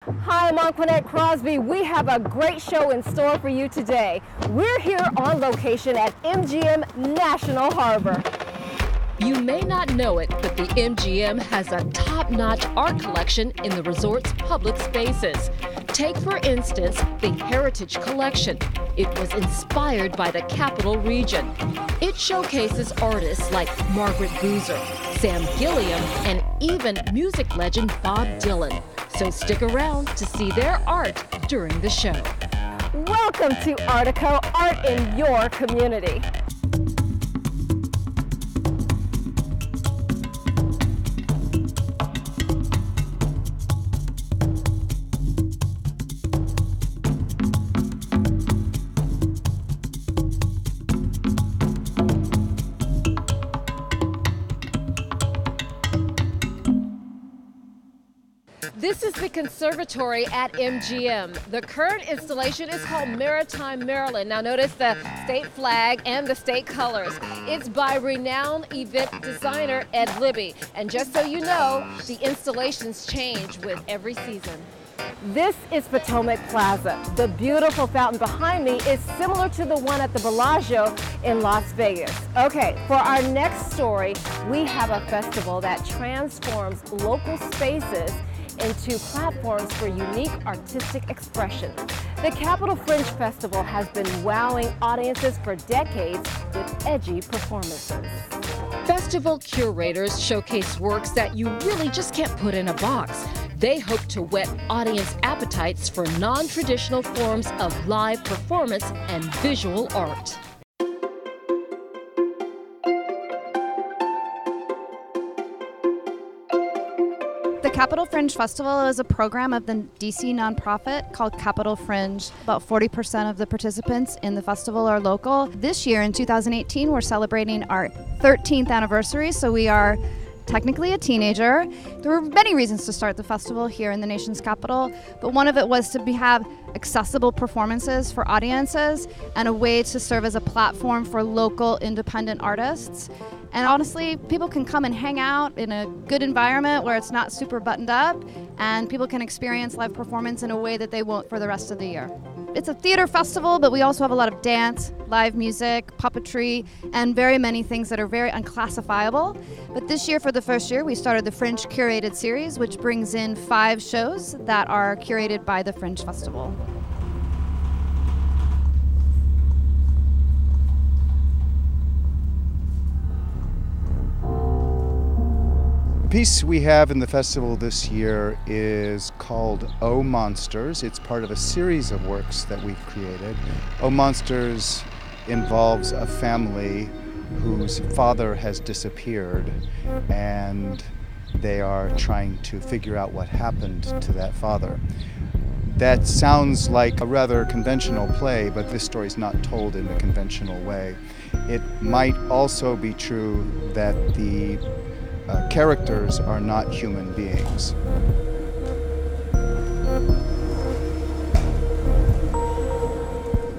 Hi, I'm Anquinette Crosby. We have a great show in store for you today. We're here on location at MGM National Harbor. You may not know it, but the MGM has a top-notch art collection in the resort's public spaces. Take, for instance, the Heritage Collection. It was inspired by the Capital Region. It showcases artists like Margaret Boozer, Sam Gilliam, and even music legend Bob Dylan. So stick around to see their art during the show. Welcome to Artico, art in your community. This is the Conservatory at MGM. The current installation is called Maritime Maryland. Now notice the state flag and the state colors. It's by renowned event designer Ed Libby. And just so you know, the installations change with every season. This is Potomac Plaza. The beautiful fountain behind me is similar to the one at the Bellagio in Las Vegas. Okay, for our next story, we have a festival that transforms local spaces into platforms for unique artistic expression. The Capital Fringe Festival has been wowing audiences for decades with edgy performances. Festival curators showcase works that you really just can't put in a box. They hope to whet audience appetites for non-traditional forms of live performance and visual art. The Capital Fringe Festival is a program of the DC nonprofit called Capital Fringe. About 40% of the participants in the festival are local. This year, in 2018, we're celebrating our 13th anniversary, so we are technically a teenager. There were many reasons to start the festival here in the nation's capital, but one of it was to have accessible performances for audiences and a way to serve as a platform for local independent artists. And honestly, people can come and hang out in a good environment where it's not super buttoned up, and people can experience live performance in a way that they won't for the rest of the year. It's a theater festival, but we also have a lot of dance, live music, puppetry, and very many things that are very unclassifiable. But this year, for the first year, we started the Fringe Curated Series, which brings in 5 shows that are curated by the Fringe Festival. The piece we have in the festival this year is called Oman Stirs. It's part of a series of works that we've created. Oman Stirs involves a family whose father has disappeared, and they are trying to figure out what happened to that father. That sounds like a rather conventional play, but this story is not told in a conventional way. It might also be true that the characters are not human beings.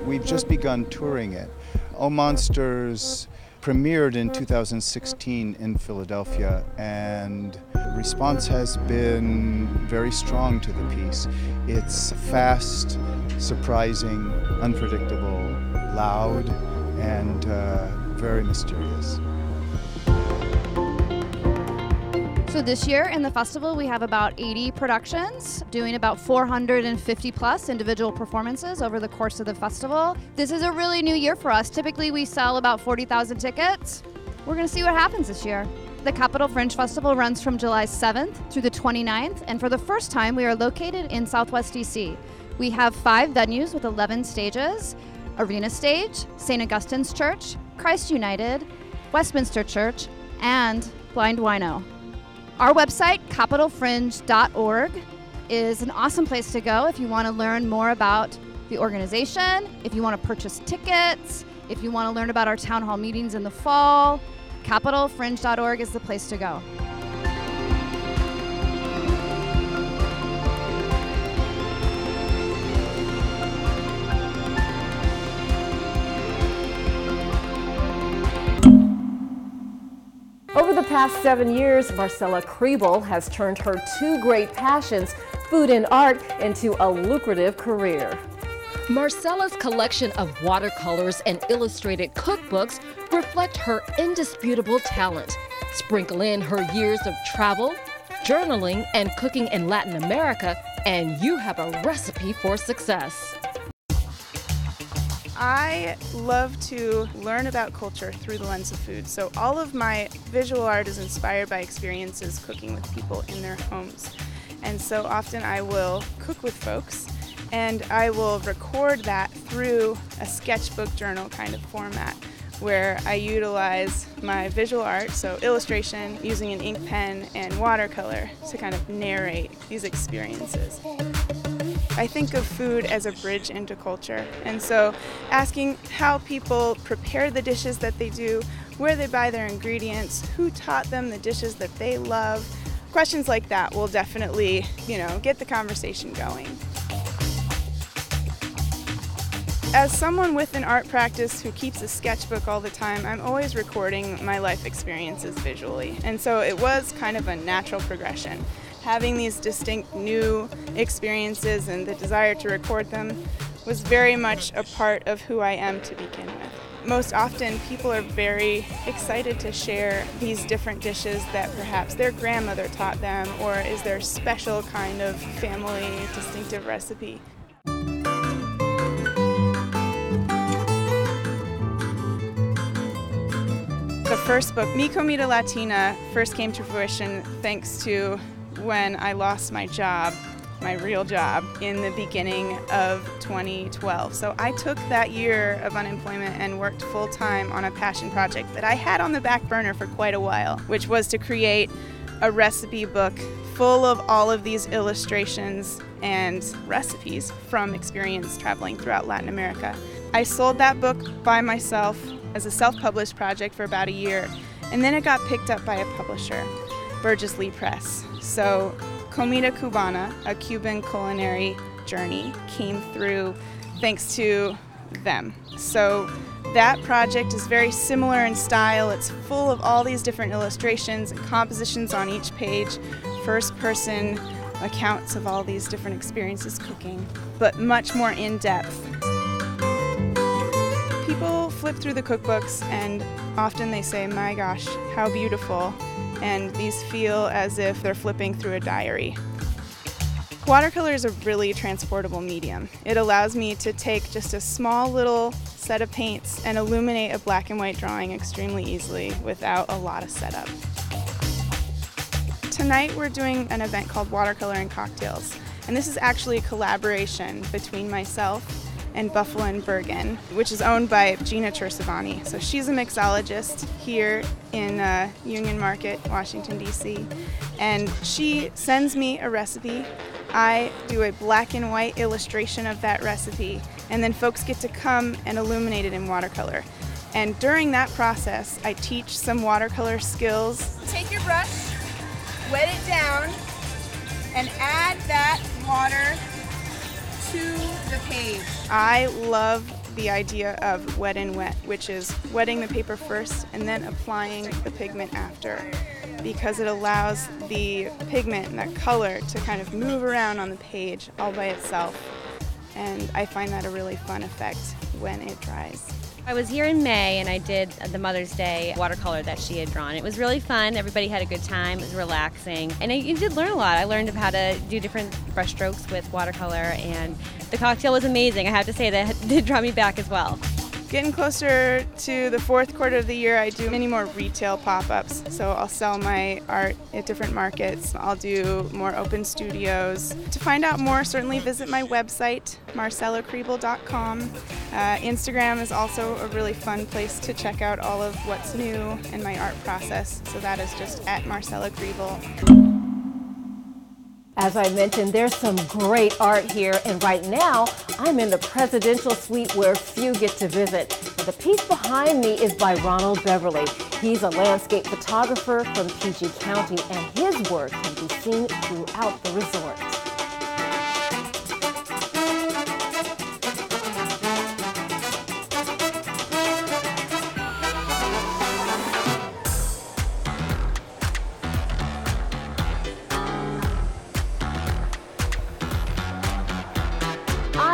We've just begun touring it. Oman Stirs premiered in 2016 in Philadelphia, and the response has been very strong to the piece. It's fast, surprising, unpredictable, loud, and very mysterious. So this year in the festival, we have about 80 productions, doing about 450 plus individual performances over the course of the festival. This is a really new year for us. Typically, we sell about 40,000 tickets. We're going to see what happens this year. The Capital Fringe Festival runs from July 7th through the 29th, and for the first time, we are located in Southwest DC. We have 5 venues with 11 stages: Arena Stage, St. Augustine's Church, Christ United, Westminster Church, and Blind Wino. Our website, capitalfringe.org, is an awesome place to go if you want to learn more about the organization, if you want to purchase tickets, if you want to learn about our town hall meetings in the fall. Capitalfringe.org is the place to go. Over the past 7 years, Marcella Crebbil has turned her 2 great passions food and art into a lucrative career. Marcella's collection of watercolors and illustrated cookbooks reflect her indisputable talent. Sprinkle in her years of travel, journaling, and cooking in Latin America, and you have a recipe for success. I love to learn about culture through the lens of food. So all of my visual art is inspired by experiences cooking with people in their homes. And so often I will cook with folks and I will record that through a sketchbook journal kind of format where I utilize my visual art, so illustration, using an ink pen and watercolor to kind of narrate these experiences. I think of food as a bridge into culture, and so asking how people prepare the dishes that they do, where they buy their ingredients, who taught them the dishes that they love, questions like that will definitely, get the conversation going. As someone with an art practice who keeps a sketchbook all the time, I'm always recording my life experiences visually, and so it was kind of a natural progression. Having these distinct new experiences and the desire to record them was very much a part of who I am to begin with. Most often, people are very excited to share these different dishes that perhaps their grandmother taught them or is their special kind of family distinctive recipe. The first book, Mi Comida Latina, first came to fruition thanks to when I lost my job, my real job, in the beginning of 2012. So I took that year of unemployment and worked full-time on a passion project that I had on the back burner for quite a while, which was to create a recipe book full of all of these illustrations and recipes from experience traveling throughout Latin America. I sold that book by myself as a self-published project for about a year, and then it got picked up by a publisher, Burgess Lee Press. So Comida Cubana, a Cuban culinary journey, came through thanks to them. So that project is very similar in style. It's full of all these different illustrations and compositions on each page, first-person accounts of all these different experiences cooking, but much more in-depth. People flip through the cookbooks and often they say, "My gosh, how beautiful," and these feel as if they're flipping through a diary. Watercolor is a really transportable medium. It allows me to take just a small little set of paints and illuminate a black and white drawing extremely easily without a lot of setup. Tonight we're doing an event called Watercolor and Cocktails, and this is actually a collaboration between myself and Buffalo and Bergen, which is owned by Gina Chersavani. So she's a mixologist here in Union Market, Washington, D.C. And she sends me a recipe. I do a black and white illustration of that recipe, and then folks get to come and illuminate it in watercolor. And during that process, I teach some watercolor skills. Take your brush, wet it down, and add that water to the page. I love the idea of wet and wet, which is wetting the paper first and then applying the pigment after, because it allows the pigment and that color to kind of move around on the page all by itself. And I find that a really fun effect when it dries. I was here in May and I did the Mother's Day watercolor that she had drawn. It was really fun. Everybody had a good time. It was relaxing. And you did learn a lot. I learned how to do different brush strokes with watercolor, and the cocktail was amazing. I have to say that did draw me back as well. Getting closer to the fourth quarter of the year, I do many more retail pop-ups. So I'll sell my art at different markets. I'll do more open studios. To find out more, certainly visit my website, marcellacrebbil.com. Instagram is also a really fun place to check out all of what's new in my art process. So that is just at Marcella Crebbil. As I mentioned, there's some great art here, and right now I'm in the presidential suite where few get to visit. The piece behind me is by Ronald Beverly. He's a landscape photographer from PG County, and his work can be seen throughout the resort.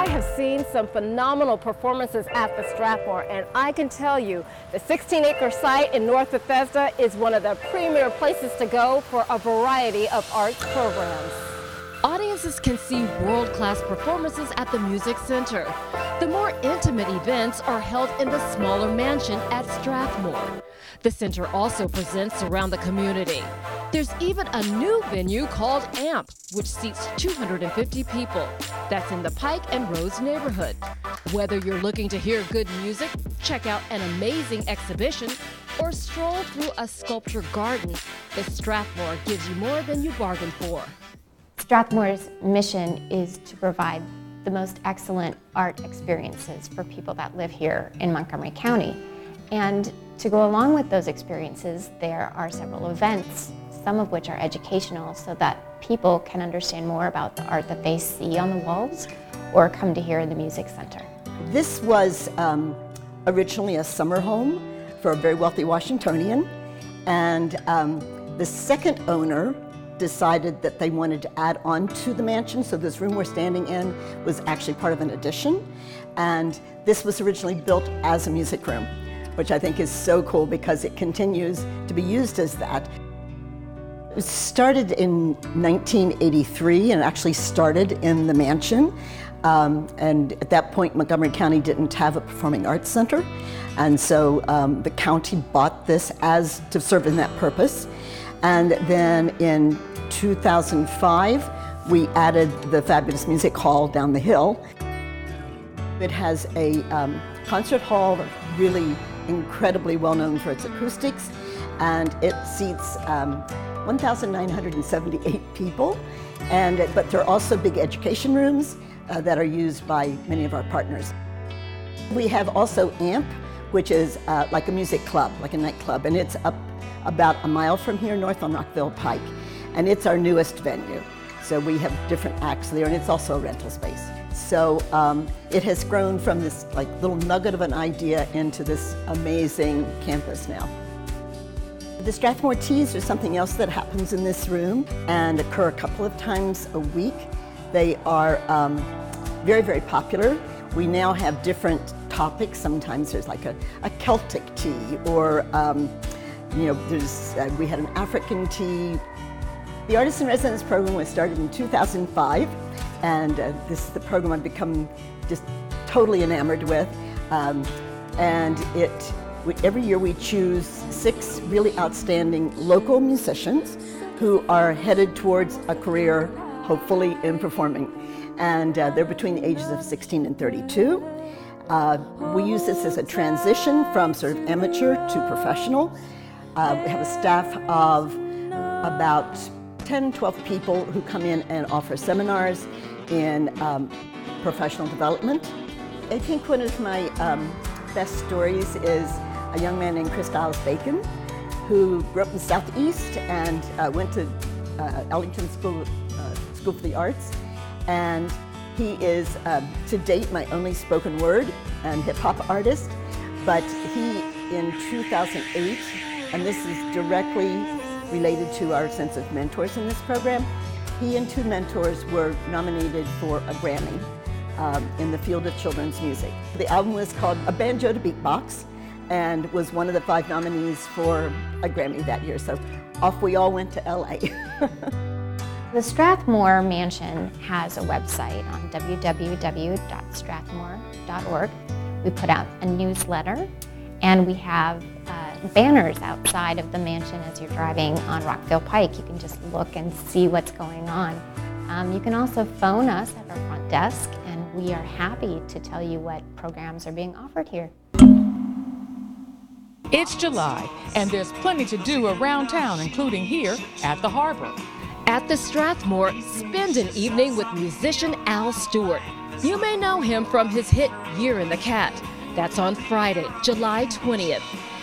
I have seen some phenomenal performances at the Strathmore, and I can tell you the 16-acre site in North Bethesda is one of the premier places to go for a variety of arts programs. Audiences can see world-class performances at the Music Center. The more intimate events are held in the smaller mansion at Strathmore. The center also presents around the community. There's even a new venue called AMP, which seats 250 people. That's in the Pike and Rose neighborhood. Whether you're looking to hear good music, check out an amazing exhibition, or stroll through a sculpture garden, the Strathmore gives you more than you bargained for. Strathmore's mission is to provide the most excellent art experiences for people that live here in Montgomery County. And to go along with those experiences, there are several events, some of which are educational, so that people can understand more about the art that they see on the walls or come to hear in the Music Center. This was originally a summer home for a very wealthy Washingtonian, and the second owner decided that they wanted to add on to the mansion, so this room we're standing in was actually part of an addition, and this was originally built as a music room, which I think is so cool because it continues to be used as that. It started in 1983 and actually started in the mansion, and at that point Montgomery County didn't have a performing arts center, and so the county bought this as to serve in that purpose. And then in 2005, we added the fabulous music hall down the hill. It has a concert hall that's really incredibly well known for its acoustics, and it seats 1,978 people. But there are also big education rooms that are used by many of our partners. We have also AMP, which is like a music club, like a nightclub, and it's up about a mile from here, north on Rockville Pike. And it's our newest venue. So we have different acts there, and it's also a rental space. So it has grown from this like little nugget of an idea into this amazing campus now. The Strathmore Teas are something else that happens in this room and occur a couple of times a week. They are very, very popular. We now have different topics. Sometimes there's like a Celtic tea, or you know, we had an African tea. The Artist in Residence program was started in 2005, and this is the program I've become just totally enamored with. Every year we choose 6 really outstanding local musicians who are headed towards a career, hopefully, in performing. And they're between the ages of 16 and 32. We use this as a transition from sort of amateur to professional. We have a staff of about 10, 12 people who come in and offer seminars in professional development. I think one of my best stories is a young man named Chris Giles Bacon, who grew up in the Southeast and went to Ellington School for the Arts. And he is, to date, my only spoken word and hip hop artist. But he, in 2008, and this is directly related to our sense of mentors in this program, he and 2 mentors were nominated for a Grammy in the field of children's music. The album was called A Banjo to Beatbox and was one of the 5 nominees for a Grammy that year. So off we all went to LA. The Strathmore Mansion has a website on www.strathmore.org. We put out a newsletter, and we have banners outside of the mansion as you're driving on Rockville Pike. You can just look and see what's going on. You can also phone us at our front desk, and we are happy to tell you what programs are being offered here. It's July, and there's plenty to do around town, including here at the harbor. At the Strathmore, spend an evening with musician Al Stewart. You may know him from his hit Year in the Cat. That's on Friday, July 20th.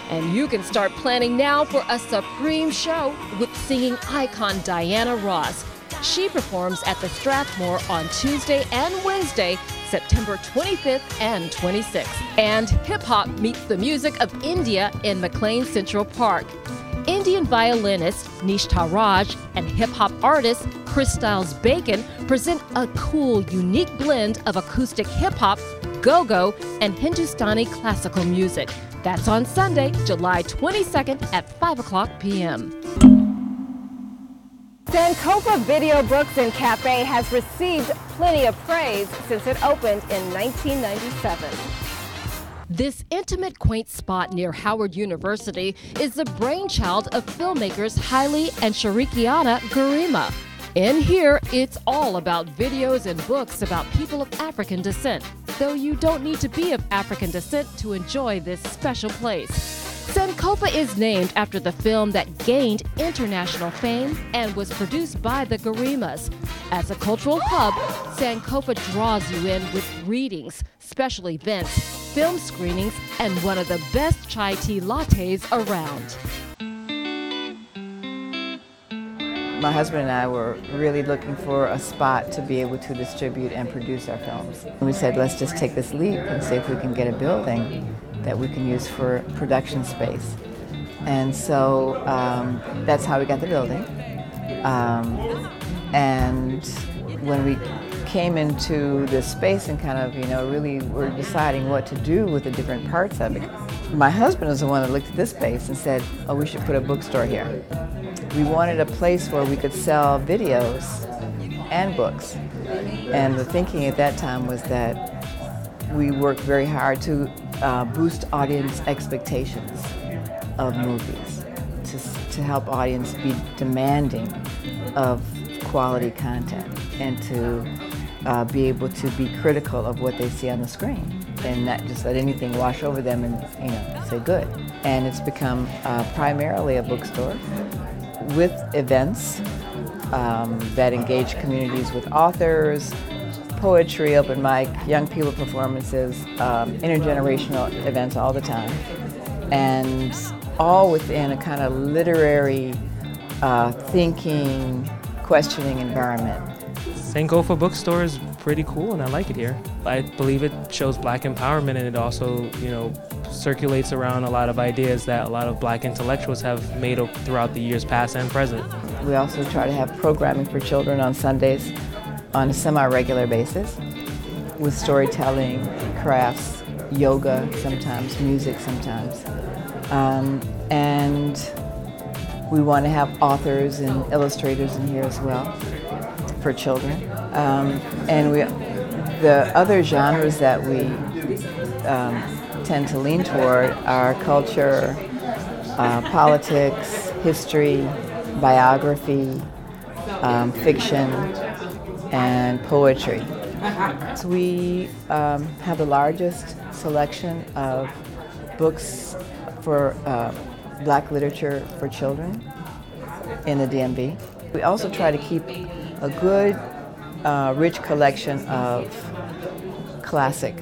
And you can start planning now for a supreme show with singing icon Diana Ross. She performs at the Strathmore on Tuesday and Wednesday, September 25th and 26th. And hip-hop meets the music of India in McLean Central Park. Indian violinist Nish Taraj and hip-hop artist Chris Styles Bacon present a cool, unique blend of acoustic hip-hop, go-go, and Hindustani classical music. That's on Sunday, July 22nd at 5 o'clock p.m. Sankofa Video Books and Cafe has received plenty of praise since it opened in 1997. This intimate, quaint spot near Howard University is the brainchild of filmmakers Haile and Sharikiana Garima. In here, it's all about videos and books about people of African descent, though you don't need to be of African descent to enjoy this special place. Sankofa is named after the film that gained international fame and was produced by the Garimas. As a cultural hub, Sankofa draws you in with readings, special events, film screenings, and one of the best chai tea lattes around. My husband and I were really looking for a spot to be able to distribute and produce our films. We said, let's just take this leap and see if we can get a building that we can use for production space. And so that's how we got the building. And when we came into the space and kind of, really were deciding what to do with the different parts of it, my husband was the one that looked at this space and said, oh, we should put a bookstore here. We wanted a place where we could sell videos and books. And the thinking at that time was that we worked very hard to boost audience expectations of movies, to help audience be demanding of quality content and to be able to be critical of what they see on the screen and not just let anything wash over them and say good. And it's become primarily a bookstore with events that engage communities with authors, poetry, open mic, young people performances, intergenerational events all the time, and all within a kind of literary, thinking, questioning environment. Sankofa Bookstore is pretty cool and I like it here. I believe it shows Black empowerment and it also, circulates around a lot of ideas that a lot of Black intellectuals have made throughout the years past and present. We also try to have programming for children on Sundays on a semi-regular basis with storytelling, crafts, yoga sometimes, music sometimes. And we want to have authors and illustrators in here as well for children. And the other genres that we tend to lean toward are culture, politics, history, biography, fiction, and poetry. So we have the largest selection of books for Black literature for children in the DMV. We also try to keep a good, rich collection of classic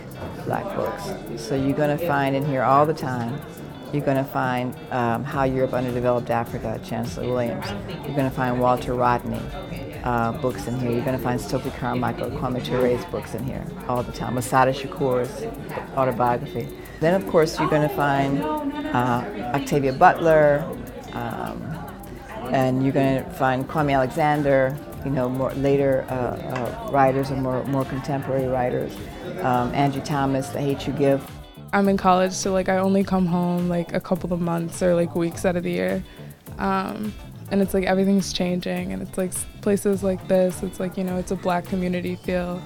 Black books. So you're going to find in here all the time, you're going to find How Europe Underdeveloped Africa, Chancellor Williams. You're going to find Walter Rodney books in here. You're going to find Stokely Carmichael, Kwame Ture's books in here all the time. Masada Shakur's autobiography. Then, of course, you're going to find Octavia Butler, and you're going to find Kwame Alexander, more later writers and more contemporary writers. Angie Thomas, The Hate U Give. I'm in college, so I only come home a couple of months or weeks out of the year. And it's everything's changing, and it's places like this, it's it's a Black community feel.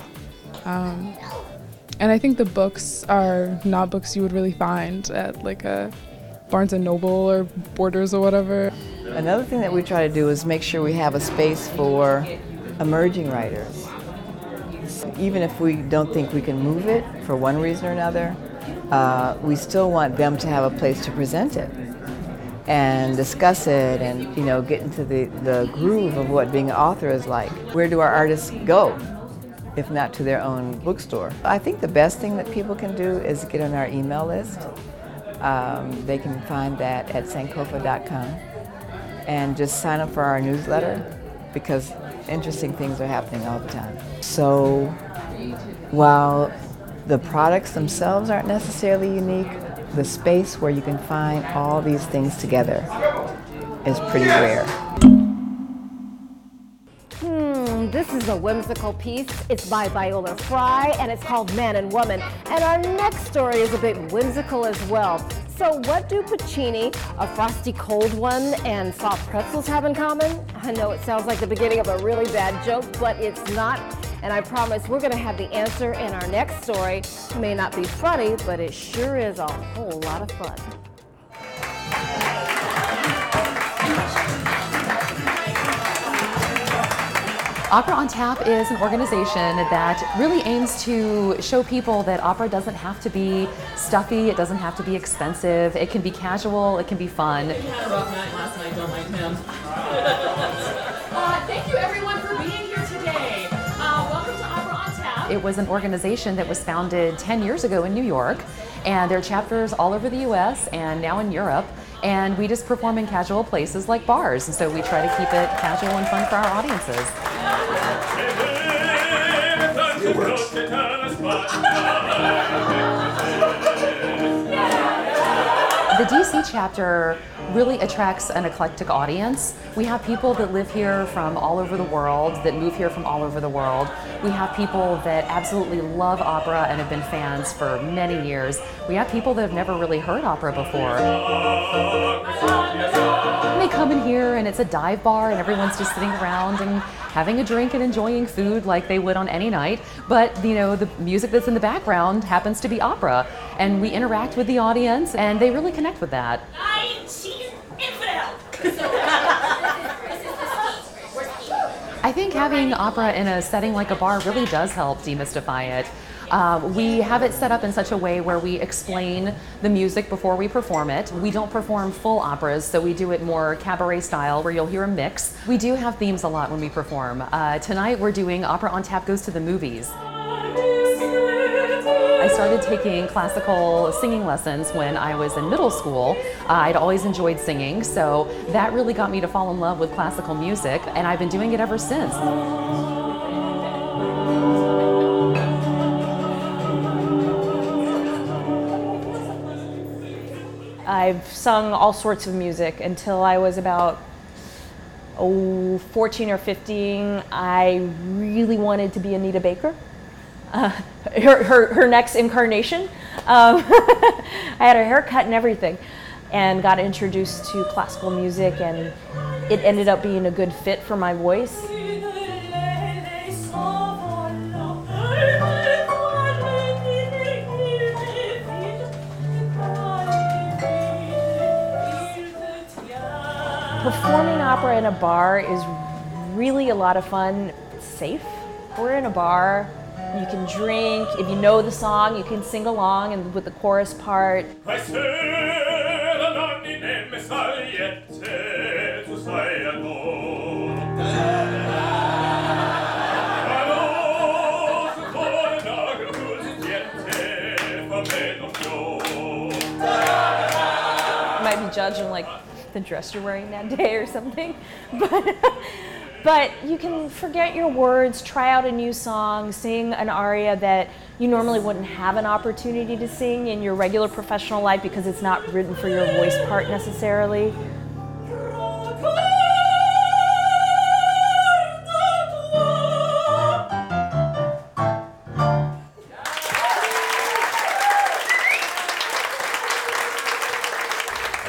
And I think the books are not books you would really find at a Barnes & Noble or Borders or whatever. Another thing that we try to do is make sure we have a space for emerging writers. Even if we don't think we can move it for one reason or another, we still want them to have a place to present it and discuss it and get into the groove of what being an author is like. Where do our artists go, if not to their own bookstore? I think the best thing that people can do is get on our email list. They can find that at sankofa.com and just sign up for our newsletter because interesting things are happening all the time. So while the products themselves aren't necessarily unique, the space where you can find all these things together is pretty rare. is a whimsical piece. It's by Viola Fry, and it's called Man and Woman. And our next story is a bit whimsical as well. So what do Puccini, a frosty cold one, and soft pretzels have in common? I know it sounds like the beginning of a really bad joke, but it's not. And I promise we're going to have the answer in our next story. It may not be funny, but it sure is a whole lot of fun. Opera on Tap is an organization that really aims to show people that opera doesn't have to be stuffy, it doesn't have to be expensive, it can be casual, it can be fun. We had a rough night last night, don't mind him. Thank you everyone for being here today. Welcome to Opera on Tap. It was an organization that was founded 10 years ago in New York, and there are chapters all over the US and now in Europe. And we just perform in casual places like bars, and so we try to keep it casual and fun for our audiences. It works. The DC chapter really attracts an eclectic audience. We have people that live here from all over the world, that move here from all over the world. We have people that absolutely love opera and have been fans for many years. We have people that have never really heard opera before. And they come in here and it's a dive bar and everyone's just sitting around and having a drink and enjoying food like they would on any night. But you know, the music that's in the background happens to be opera. And we interact with the audience and they really connect with that. I think having opera in a setting like a bar really does help demystify it. We have it set up in such a way where we explain the music before we perform it. We don't perform full operas, so we do it more cabaret style where you'll hear a mix. We do have themes a lot when we perform. Tonight we're doing Opera on Tap Goes to the Movies. I started taking classical singing lessons when I was in middle school. I'd always enjoyed singing, so that really got me to fall in love with classical music, and I've been doing it ever since. I've sung all sorts of music until I was about 14 or 15. I really wanted to be Anita Baker. Her next incarnation. I had her hair cut and everything, and got introduced to classical music, and it ended up being a good fit for my voice. Performing opera in a bar is really a lot of fun. It's safe. We're in a bar. You can drink. If you know the song, you can sing along and with the chorus part. Might be judging like the dress you're wearing that day or something, but you can forget your words, try out a new song, sing an aria that you normally wouldn't have an opportunity to sing in your regular professional life because it's not written for your voice part necessarily.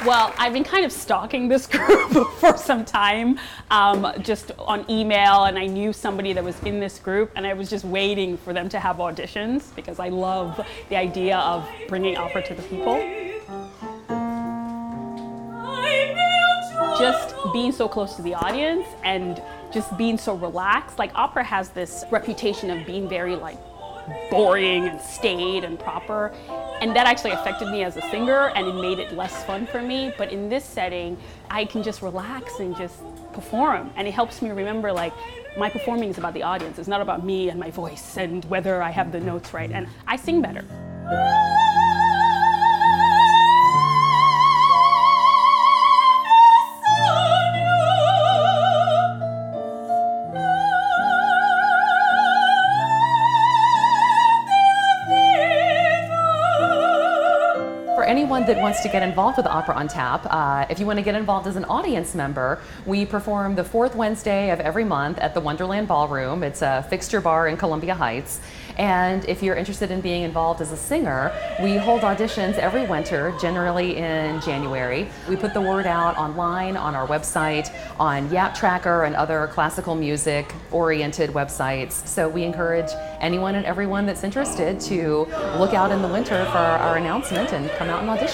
Well, I've been kind of stalking this group for some time, just on email, and I knew somebody that was in this group, and I was just waiting for them to have auditions because I love the idea of bringing opera to the people. Just being so close to the audience and just being so relaxed. Like, opera has this reputation of being very like boring and staid and proper, and that actually affected me as a singer, and it made it less fun for me. But in this setting, I can just relax and just perform, and it helps me remember, like, my performing is about the audience. It's not about me and my voice and whether I have the notes right, and I sing better. anyone that wants to get involved with Opera on Tap, if you want to get involved as an audience member, we perform the fourth Wednesday of every month at the Wonderland Ballroom. It's a fixture bar in Columbia Heights. And if you're interested in being involved as a singer, we hold auditions every winter, generally in January. We put the word out online, on our website, on Yap Tracker and other classical music-oriented websites. So we encourage anyone and everyone that's interested to look out in the winter for our announcement and come out and audition.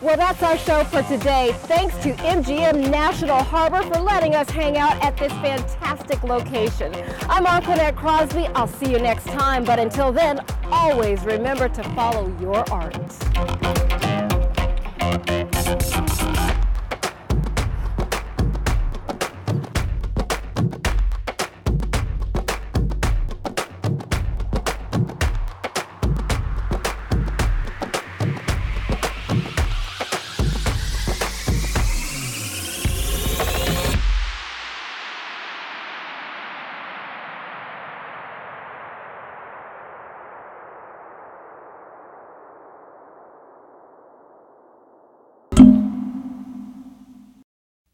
Well, that's our show for today. Thanks to MGM National Harbor for letting us hang out at this fantastic location. I'm Marcella Crosby. I'll see you next time. But until then, always remember to follow your art.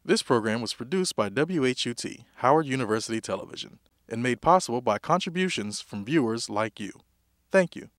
This program was produced by WHUT, Howard University Television, and made possible by contributions from viewers like you. Thank you.